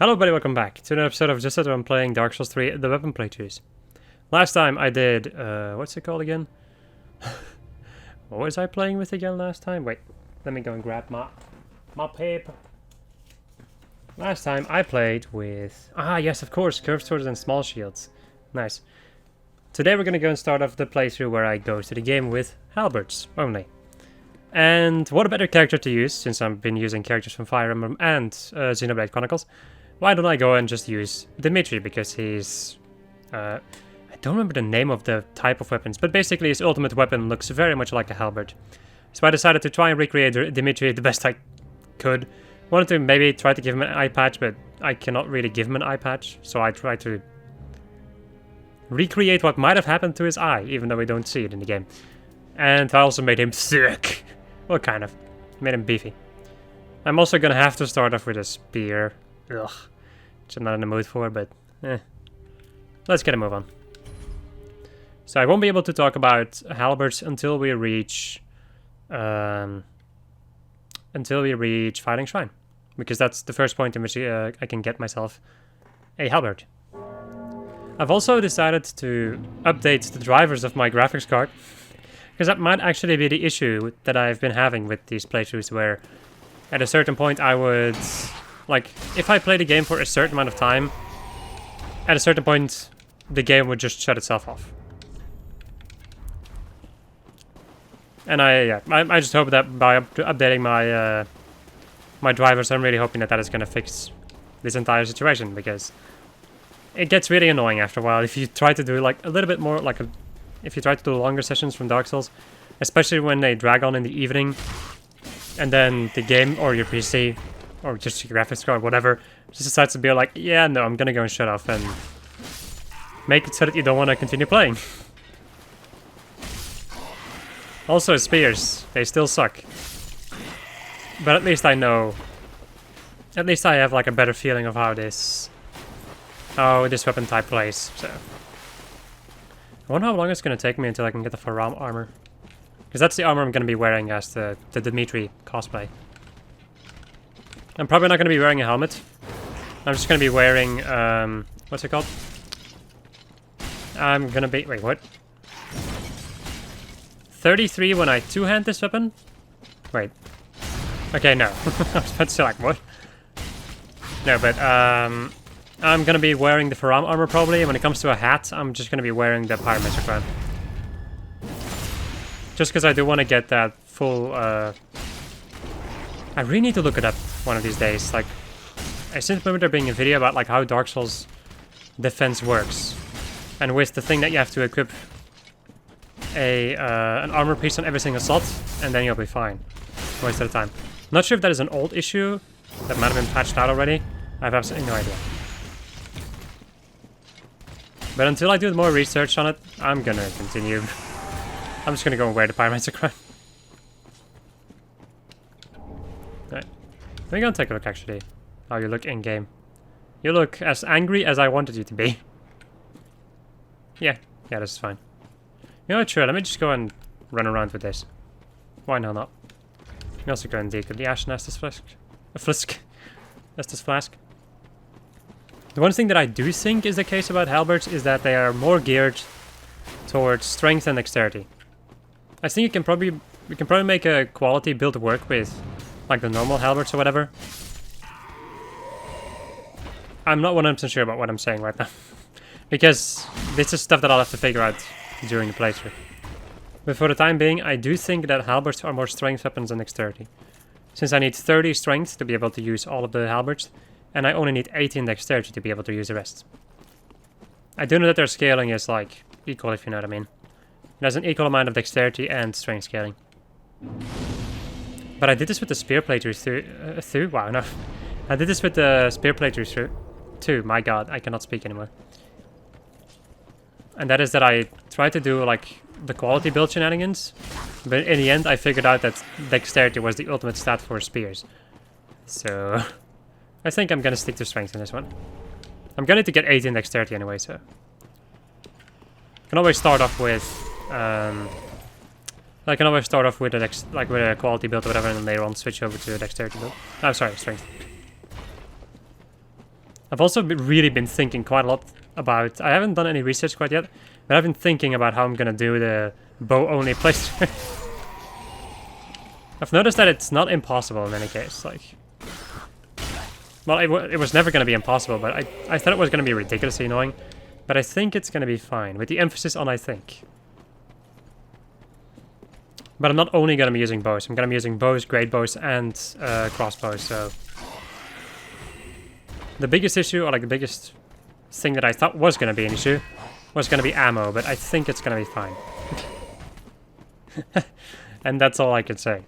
Hello everybody, welcome back to another episode of Just That I'm playing Dark Souls 3, the weapon playthroughs. Last time I did, what's it called again? What was I playing with again last time? Wait, let me go and grab my paper. Last time I played with, yes of course, curved swords and small shields. Nice. Today we're gonna go and start off the playthrough where I go to the game with Halberts only. And what a better character to use, since I've been using characters from Fire Emblem and Xenoblade Chronicles. Why don't I go and just use Dimitri, because he's... I don't remember the name of the type of weapons, but basically his ultimate weapon looks very much like a halberd. So I decided to try and recreate Dimitri the best I could. Wanted to maybe try to give him an eye patch, but I cannot really give him an eye patch, so I tried to recreate what might have happened to his eye, even though we don't see it in the game. And I also made him sick. Well, kind of. Made him beefy. I'm also gonna have to start off with a spear. Ugh. Which I'm not in the mood for, but let's get a move on. So I won't be able to talk about halberds until we reach Fighting Shrine, because that's the first point in which I can get myself a halberd. I've also decided to update the drivers of my graphics card, because that might actually be the issue that I've been having with these playthroughs, where at a certain point I would... Like, if I play the game for a certain amount of time, at a certain point, the game would just shut itself off. And I just hope that by updating my my drivers, I'm really hoping that that is going to fix this entire situation, because it gets really annoying after a while if you try to do like a little bit more, like if you try to do longer sessions from Dark Souls, especially when they drag on in the evening, and then the game or your PC or just your graphics card, whatever, just decides to be like, yeah, no, I'm gonna go and shut off, and make it so that you don't want to continue playing. Also, spears, they still suck. But at least I know, at least I have like a better feeling of how this weapon type plays, so. I wonder how long it's gonna take me until I can get the Faram armor. Because that's the armor I'm gonna be wearing as the Dimitri cosplay. I'm probably not going to be wearing a helmet. I'm just going to be wearing, what's it called? I'm going to be, wait, what? 33 when I two-hand this weapon? Wait. Okay, no. I was about to say, like, what? No, but, I'm going to be wearing the Faram armor probably. And when it comes to a hat, I'm just going to be wearing the Pyromancer crown. Just because I do want to get that full, I really need to look it up one of these days. Like, I seem to remember there being a video about like how Dark Souls defense works, and with the thing that you have to equip an armor piece on every single slot, and then you'll be fine most of the time. Not sure if that is an old issue that might have been patched out already. I have absolutely no idea. But until I do more research on it, I'm gonna continue. I'm just gonna go and wear the Pyromancer crown. Let me go and take a look, actually, how you look in-game. You look as angry as I wanted you to be. Yeah, this is fine. You know what, sure, let me just go and run around with this. Why not? Let me also go and decode the Ashen Estus Flask. The one thing that I do think is the case about halberds is that they are more geared towards strength and dexterity. I think you can probably make a quality build work with like the normal halberds or whatever. I'm not 100% sure about what I'm saying right now. Because this is stuff that I'll have to figure out during the playthrough. But for the time being, I do think that halberds are more strength weapons than dexterity. Since I need 30 strength to be able to use all of the halberds, and I only need 18 dexterity to be able to use the rest. I do know that their scaling is like equal, if you know what I mean. There's an equal amount of dexterity and strength scaling. But I did this with the spear playthrough through. Wow, no. I did this with the spear playthrough too. My god, I cannot speak anymore. And that is that I tried to do like the quality build shenanigans, but in the end I figured out that dexterity was the ultimate stat for spears. So I think I'm gonna stick to strength in this one. I'm gonna need to get 18 dexterity anyway, so I can always start off with I can always start off with a quality build or whatever, and then later on switch over to a dexterity build. I'm sorry, strength. I've also really been thinking quite a lot about... I haven't done any research quite yet, but I've been thinking about how I'm gonna do the bow-only playthrough. I've noticed that it's not impossible in any case, like... Well, it was never gonna be impossible, but I thought it was gonna be ridiculously annoying. But I think it's gonna be fine, with the emphasis on I think. But I'm not only gonna be using bows, I'm gonna be using bows, great bows, and crossbows, so... The biggest issue, or like the biggest thing that I thought was gonna be an issue, was gonna be ammo, but I think it's gonna be fine. And that's all I can say.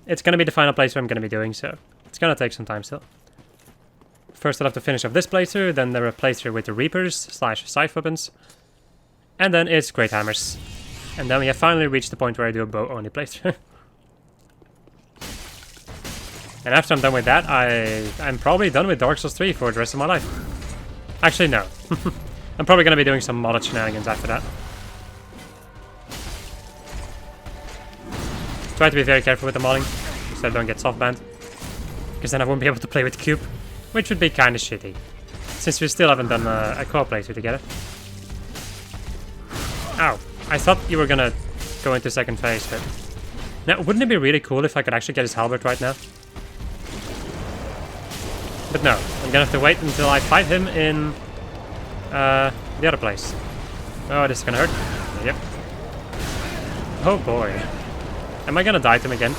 It's gonna be the final playthrough I'm gonna be doing, so it's gonna take some time still. First I'll have to finish off this playthrough, then there a playthrough with the Reapers / scythe weapons, and then it's Great Hammers. And then we have finally reached the point where I do a bow-only playthrough. And after I'm done with that, I'm probably done with Dark Souls 3 for the rest of my life. Actually, no. I'm probably going to be doing some modded shenanigans after that. Try to be very careful with the modding, so I don't get soft banned. Because then I won't be able to play with the cube, which would be kind of shitty. Since we still haven't done a co-op playthrough together. Ow. I thought you were gonna go into second phase, but... Now, wouldn't it be really cool if I could actually get his halberd right now? But no, I'm gonna have to wait until I fight him in... the other place. Oh, this is gonna hurt. Yep. Oh boy. Am I gonna die to him again?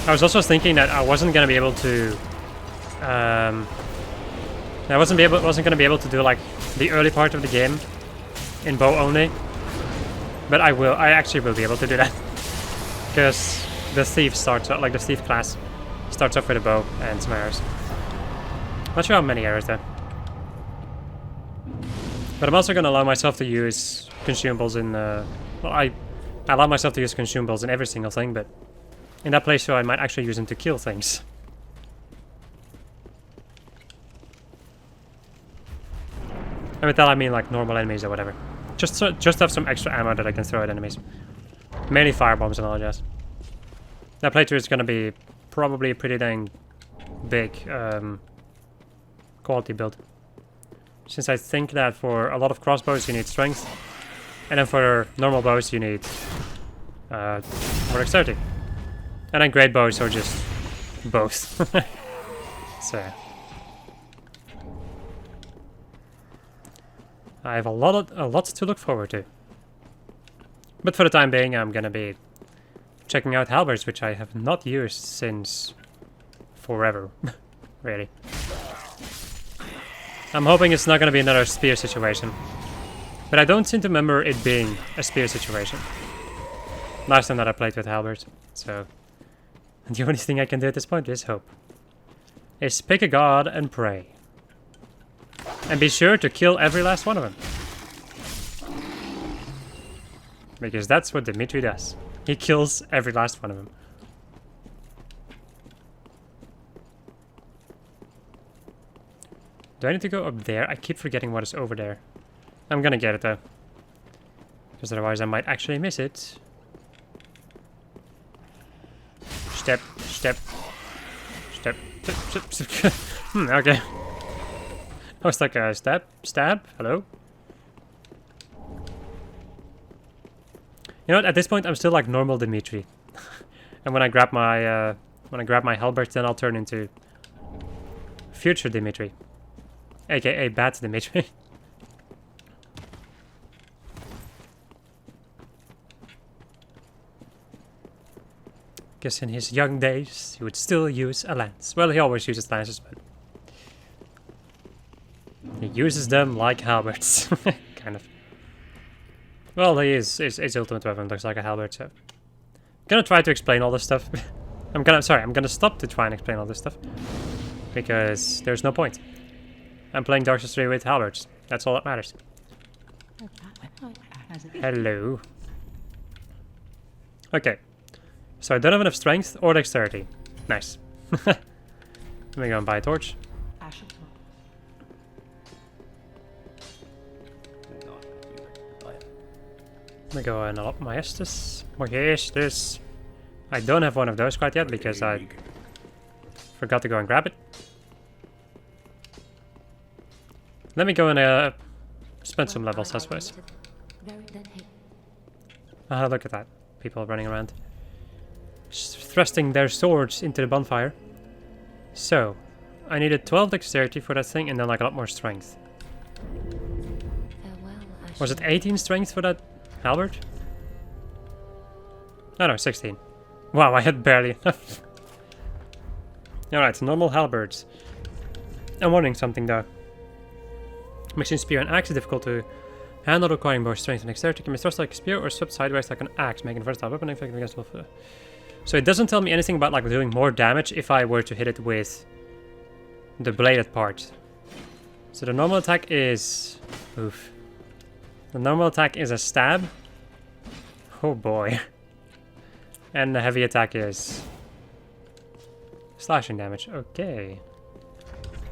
I was also thinking that I wasn't gonna be able to, I wasn't gonna be able to do like the early part of the game in bow only, but I actually will be able to do that because the thief starts like the thief class starts off with a bow and some arrows. Not sure how many arrows though, but I'm also gonna allow myself to use consumables in. Well, I allow myself to use consumables in every single thing, but. In that playthrough, I might actually use them to kill things. And with that, I mean like normal enemies or whatever. Just have some extra ammo that I can throw at enemies. Mainly firebombs and all that jazz. That playthrough is going to be probably a pretty dang big quality build. Since I think that for a lot of crossbows you need strength, and then for normal bows you need more dexterity. And then great bows are just both. So I have a lot to look forward to. But for the time being, I'm gonna be checking out Halberts, which I have not used since forever, really. I'm hoping it's not gonna be another spear situation, but I don't seem to remember it being a spear situation last time that I played with Halberts, so. The only thing I can do at this point is hope. Is pick a god and pray. And be sure to kill every last one of them. Because that's what Dimitri does. He kills every last one of them. Do I need to go up there? I keep forgetting what is over there. I'm gonna get it though. Because otherwise I might actually miss it. Step, step, step, step, step. Okay. I was like, step, stab, hello? You know what, at this point I'm still like normal Dimitri. And when I grab my, Halberts, then I'll turn into future Dimitri. AKA bad Dimitri. Guess in his young days, he would still use a lance. Well, he always uses lances, but he uses them like halberds, kind of. Well, his ultimate weapon looks like a halberd, so. I'm gonna try to explain all this stuff. I'm gonna stop to try and explain all this stuff. Because there's no point. I'm playing Dark Souls 3 with halberds. That's all that matters. Hello. Okay. So I don't have enough strength or dexterity. Nice. Let me go and buy a torch. me go and up my Estes. Majestus. I don't have one of those quite yet because I forgot to go and grab it. Let me go and spend some levels, I suppose. Look at that. People running around. Thrusting their swords into the bonfire. So, I needed 12 dexterity for that thing and then like a lot more strength. Was it 18 strength for that halberd? Oh no, 16. Wow, I had barely enough. Alright, normal halberds. I'm wondering something though. Mixing spear and axe is difficult to handle, requiring both strength and dexterity. Can be thrust like a spear or swept sideways like an axe, making a versatile weapon effective against both. So it doesn't tell me anything about like doing more damage if I were to hit it with the bladed part. So the normal attack is... Oof. The normal attack is a stab. Oh boy. And the heavy attack is... slashing damage. Okay.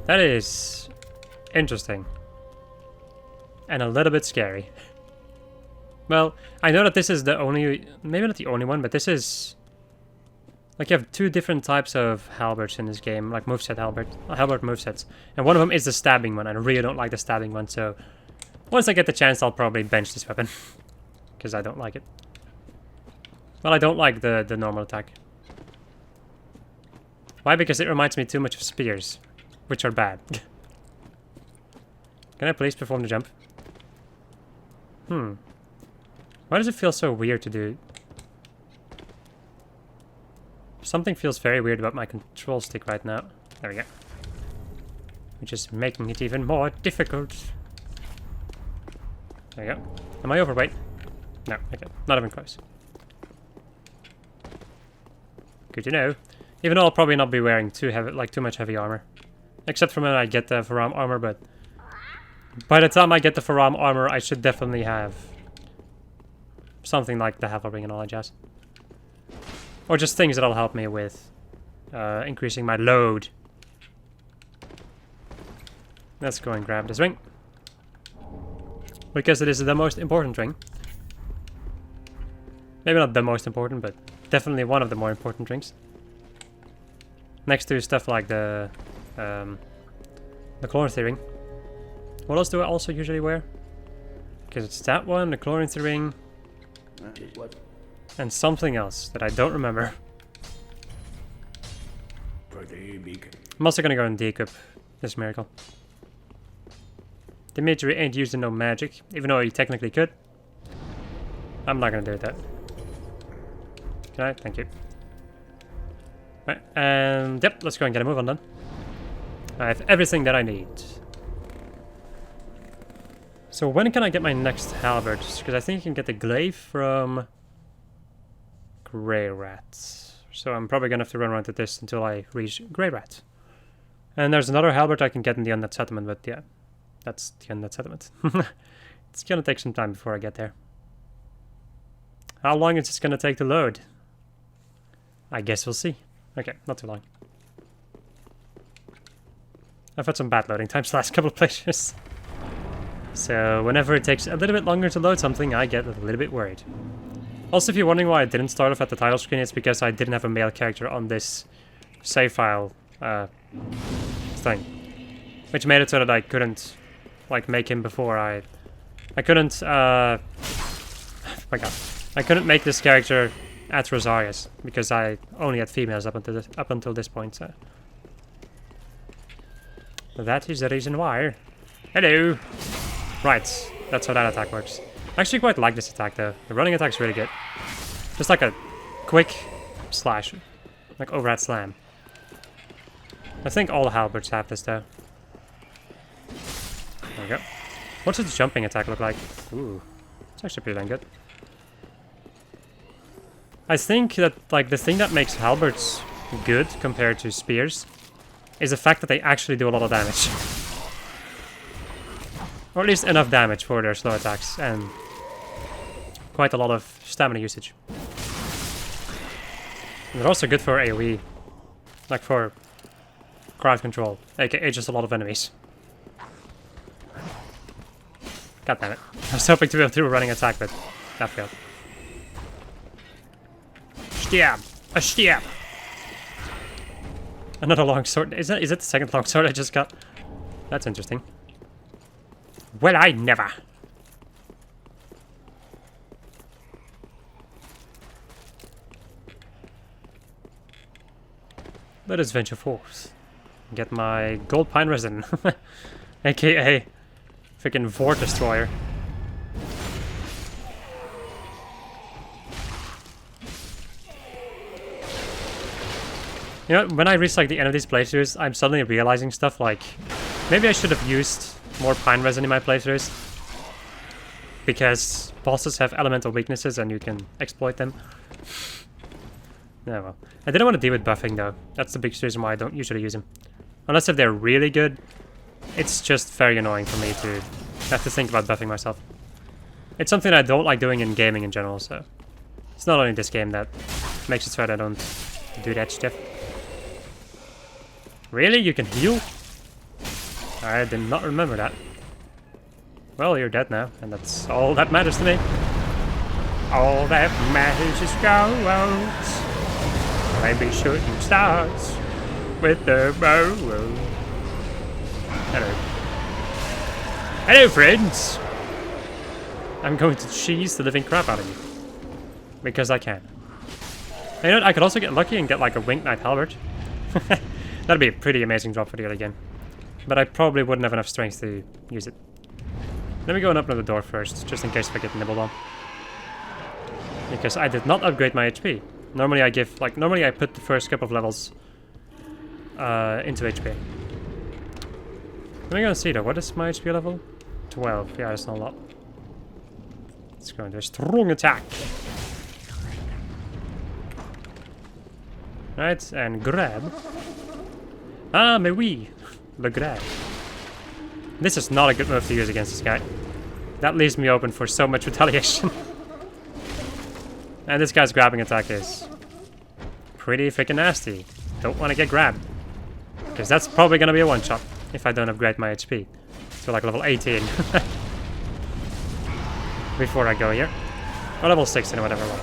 That is... interesting. And a little bit scary. Well, I know that this is the only... maybe not the only one, but this is... like you have two different types of halberds in this game, like moveset halberd movesets. And one of them is the stabbing one, and I really don't like the stabbing one, so... once I get the chance, I'll probably bench this weapon. Because I don't like it. Well, I don't like the normal attack. Why? Because it reminds me too much of spears, which are bad. Can I please perform the jump? Why does it feel so weird to do? Something feels very weird about my control stick right now. There we go. Which is making it even more difficult. There you go. Am I overweight? No, okay. Not even close. Good to know. Even though I'll probably not be wearing too much heavy armor. Except for when I get the forearm armor, but... by the time I get the forearm armor, I should definitely have... something like the half ring and all that jazz. Or just things that'll help me with increasing my load. Let's go and grab this ring. Because it is the most important ring. Maybe not the most important, but definitely one of the more important rings. Next to stuff like the chloranthy ring. What else do I also usually wear? Because it's that one, the chloranthy ring, and something else that I don't remember. I'm also gonna go and decup this miracle. Dimitri ain't using no magic, even though he technically could. I'm not gonna do that. Can I? Thank you. Right, and yep, let's go and get a move on then. I have everything that I need. So when can I get my next halberd? Because I think you can get the glaive from Grey Rat. So I'm probably gonna have to run around to this until I reach Grey Rat. And there's another halberd I can get in the Undead Settlement, but yeah, that's the Undead Settlement. It's gonna take some time before I get there. How long is this gonna take to load? I guess we'll see. Okay, not too long. I've had some bad loading times the last couple of playthroughs. So whenever it takes a little bit longer to load something, I get a little bit worried. Also, if you're wondering why I didn't start off at the title screen, it's because I didn't have a male character on this save file thing. Which made it so that I couldn't, like, make him before I couldn't, oh my god. I couldn't make this character at Rosarius, because I only had females up until this point, so... that is the reason why. Hello! Right, that's how that attack works. I actually quite like this attack though. The running attack's really good. Just like a quick slash. Like overhead slam. I think all the halberds have this though. There we go. What's its jumping attack look like? Ooh, it's actually pretty dang good. I think that like the thing that makes halberds good compared to spears is the fact that they actually do a lot of damage. Or at least enough damage for their slow attacks and quite a lot of stamina usage. And they're also good for AoE, like for crowd control, aka just a lot of enemies. God damn it. I was hoping to be able to do a running attack, but That failed. Stab! A stab! Another long sword. Is it the second long sword I just got? That's interesting. Well, I never. Let us venture forth. Get my gold pine resin. AKA freaking Vort Destroyer. You know, when I reach like the end of these playthroughs, I'm suddenly realizing stuff like maybe I should have used more pine resin in my playthroughs, because bosses have elemental weaknesses and you can exploit them. Yeah, well. I didn't want to deal with buffing though. That's the biggest reason why I don't usually use them. Unless if they're really good, it's just very annoying for me to have to think about buffing myself. It's something I don't like doing in gaming in general, so it's not only this game that makes it so that I don't do that stuff. Really? You can heal? I did not remember that. Well, you're dead now, and that's all that matters to me. All that matters is gold. Maybe shooting stars with the bow. Hello. Hello, friends! I'm going to cheese the living crap out of you. Because I can. And you know what? I could also get lucky and get like a Winged Knight Halbert. That'd be a pretty amazing drop for the early game. But I probably wouldn't have enough strength to use it. Let me go and open the door first, just in case I get nibbled on. Because I did not upgrade my HP. Normally I put the first couple of levels into HP. Let me go and see though, what is my HP level? 12, yeah, that's not a lot. Let's go into a strong attack. Right, and grab. Ah, mais oui, le grab. This is not a good move to use against this guy. That leaves me open for so much retaliation. And this guy's grabbing attack is pretty freaking nasty. Don't want to get grabbed. Because that's probably going to be a one-shot if I don't upgrade my HP to like level 18. Before I go here. Or level 16 or whatever one.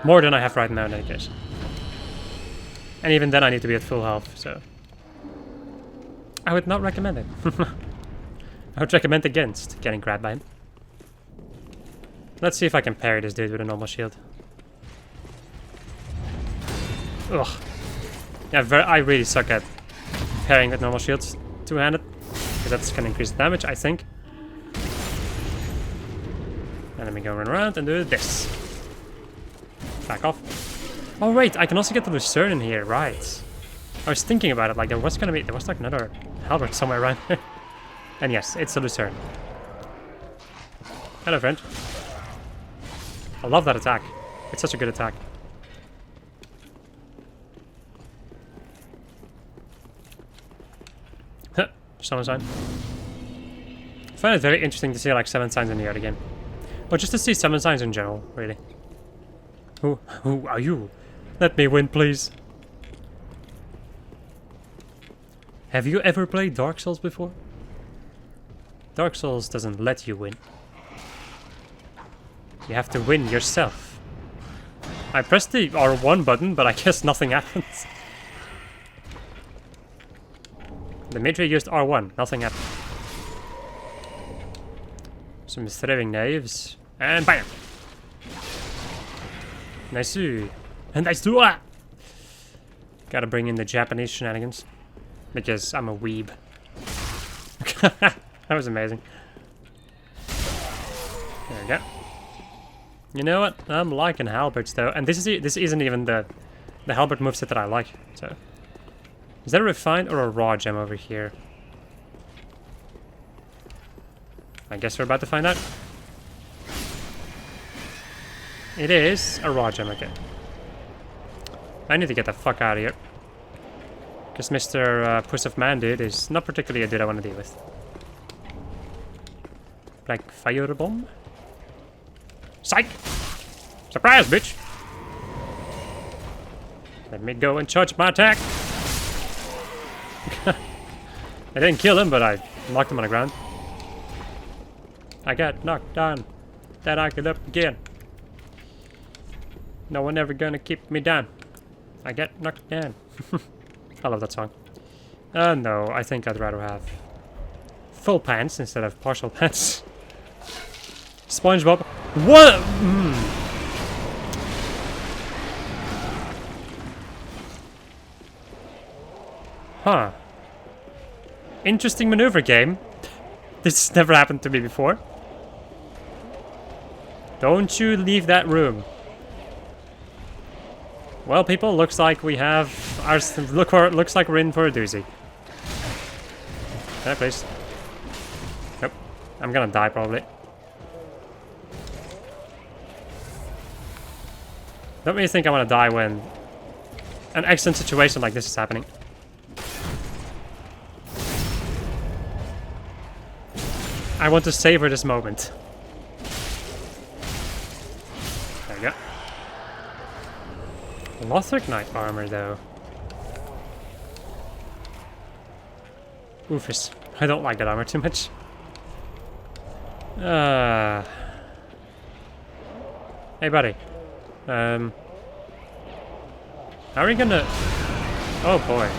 More than I have right now in any case. And even then I need to be at full health, so I would not recommend it. I would recommend against getting grabbed by him. Let's see if I can parry this dude with a normal shield. Ugh. Yeah, I really suck at parrying with normal shields two-handed. Because that's going to increase the damage, I think. And let me go run around and do this. Back off. Oh wait, I can also get the Lucerne in here, right. I was thinking about it, like there was like another Halbert somewhere around here. And yes, it's a Lucerne. Hello, friend. I love that attack. It's such a good attack. Huh, summon sign. I find it very interesting to see like summon signs in the early game. Or just to see summon signs in general, really. Who are you? Let me win, please. Have you ever played Dark Souls before? Dark Souls doesn't let you win. You have to win yourself. I pressed the R1 button, but I guess nothing happens. Dimitri used R1, nothing happened. Some throwing knives, and bam! Nice. And nice to ah! Gotta bring in the Japanese shenanigans. Because I'm a weeb. That was amazing. There we go. You know what? I'm liking Halberts though, and this isn't even the Halbert moveset that I like. So, is that a refined or a raw gem over here? I guess we're about to find out. It is a raw gem again. I need to get the fuck out of here. Because Mr. Puss of Man dude is not particularly a dude I want to deal with. Like fire bomb? Psych! Surprise, bitch! Let me go and charge my attack. I didn't kill him, but I knocked him on the ground. I got knocked down. that I get up again. No one ever gonna keep me down. I get knocked down. I love that song. No, I think I'd rather have full pants instead of partial pants. SpongeBob. What? Huh. Interesting maneuver game. This never happened to me before. Don't you leave that room. Well, people, looks like we have our looks like we're in for a doozy. Can I please? Nope. I'm gonna die probably. Don't really think I want to die when an excellent situation like this is happening. I want to savor this moment. There we go. Lothric Knight armor, though. Oofus. I don't like that armor too much. Hey, buddy. How are we gonna... Oh, boy.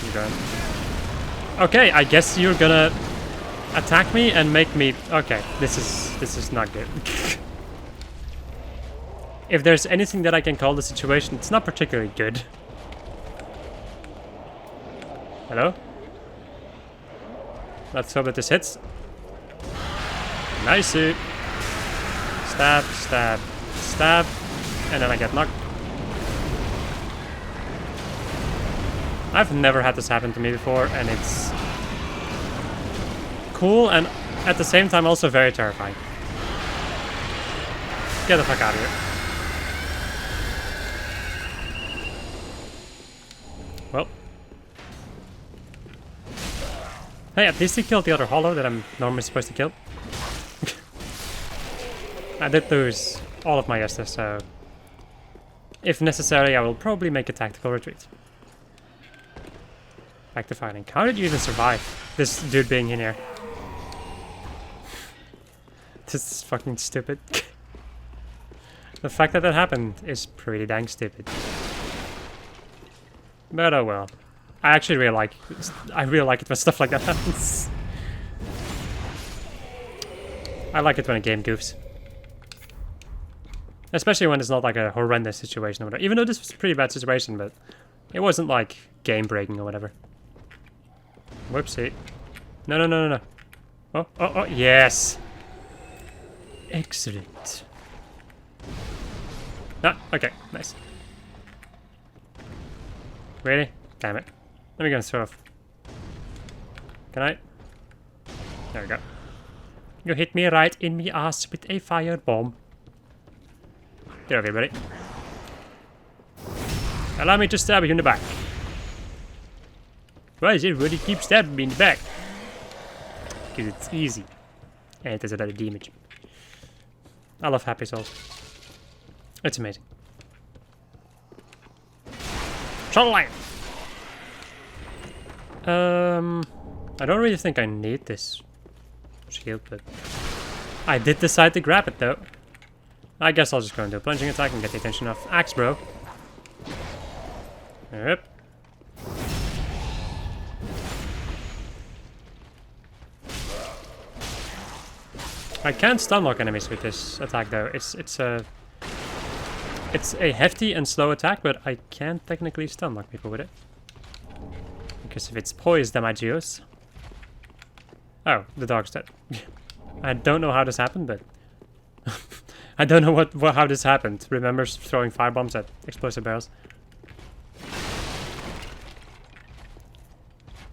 You going? Okay, I guess you're gonna attack me and make me... Okay, this is not good. If there's anything that I can call the situation, it's not particularly good. Hello? Let's hope that this hits. Nice. Stab, stab, stab. And then I get knocked. I've never had this happen to me before, and it's cool and at the same time also very terrifying. Get the fuck out of here. Well. Hey, at least he killed the other hollow that I'm normally supposed to kill. I did lose all of my Esther, so if necessary, I will probably make a tactical retreat. Back to fighting. How did you even survive this dude being in here? This is fucking stupid. The fact that that happened is pretty dang stupid. But oh well. I actually really like it when stuff like that happens. I like it when a game goofs. Especially when it's not like a horrendous situation or whatever. Even though this was a pretty bad situation, but it wasn't like game breaking or whatever. Whoopsie. No, no, no, no, no. Oh, oh, oh, yes. Excellent. Ah, okay, nice. Really? Damn it. Let me go and throw off. Can I? There we go. You hit me right in me ass with a fire bomb. Get over here, buddy. Allow me to stab you in the back. Why is everybody keep stabbing me in the back? Because it's easy. And it does a lot of damage. I love Happy Souls. It's amazing. Shoreline! I don't really think I need this shield, but I did decide to grab it though. I guess I'll just go and do a plunging attack and get the attention of Axe Bro. Yep. I can't stun lock enemies with this attack though. It's a hefty and slow attack, but I can't technically stun lock people with it. Because if it's poised damagios. Oh, the dog's dead. I don't know how this happened, but I don't know how this happened. Remember throwing firebombs at explosive barrels.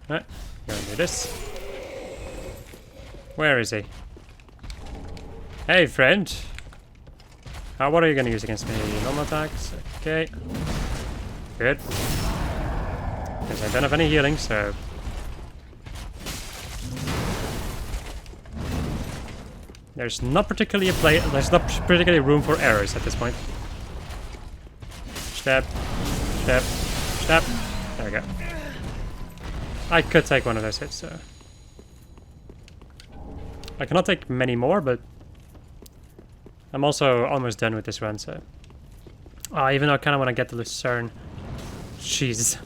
Alright, go and do this. Where is he? Hey, friend. What are you gonna use against me? Normal attacks? Okay. Good. Because I don't have any healing, so... There's not particularly there's not particularly room for errors at this point. Stab. Stab. Stab. There we go. I could take one of those hits, so... I cannot take many more, but I'm also almost done with this run, so... even though I kind of want to get the Lucerne. Jesus.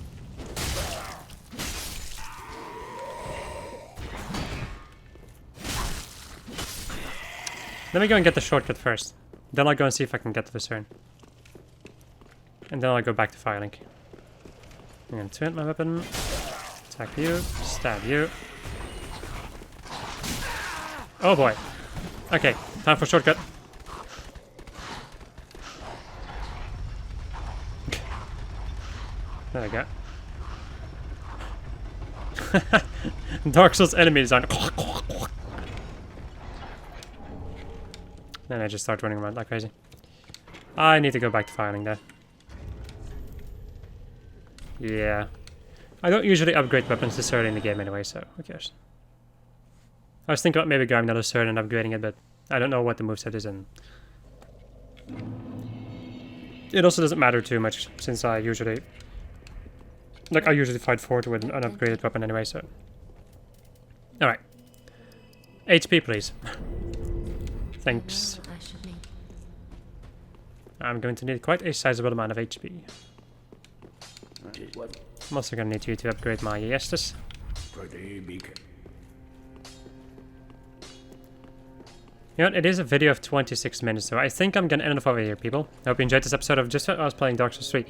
Let me go and get the shortcut first. Then I'll go and see if I can get the Lucerne. And then I'll go back to Firelink. I'm gonna twin my weapon. Attack you. Stab you. Oh boy. Okay, time for shortcut. There we go. Dark Souls enemy design. Then I just start running around like crazy. I need to go back to firing there. Yeah. I don't usually upgrade weapons this early in the game anyway, so who cares? I was thinking about maybe grabbing another sword and upgrading it, but I don't know what the moveset is, and it also doesn't matter too much since I usually fight forward with an unupgraded weapon anyway, so. Alright. HP, please. Thanks. I'm going to need quite a sizable amount of HP. I'm also going to need you to upgrade my Estus. You know what, it is a video of 26 minutes, so I think I'm going to end it over here, people. I hope you enjoyed this episode of just I was playing Dark Souls 3.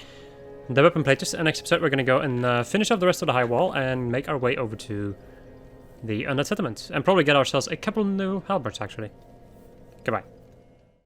The weapon playtest, and next episode we're going to go and finish up the rest of the high wall and make our way over to the Undead Settlement. And probably get ourselves a couple new Halberts, actually. Goodbye.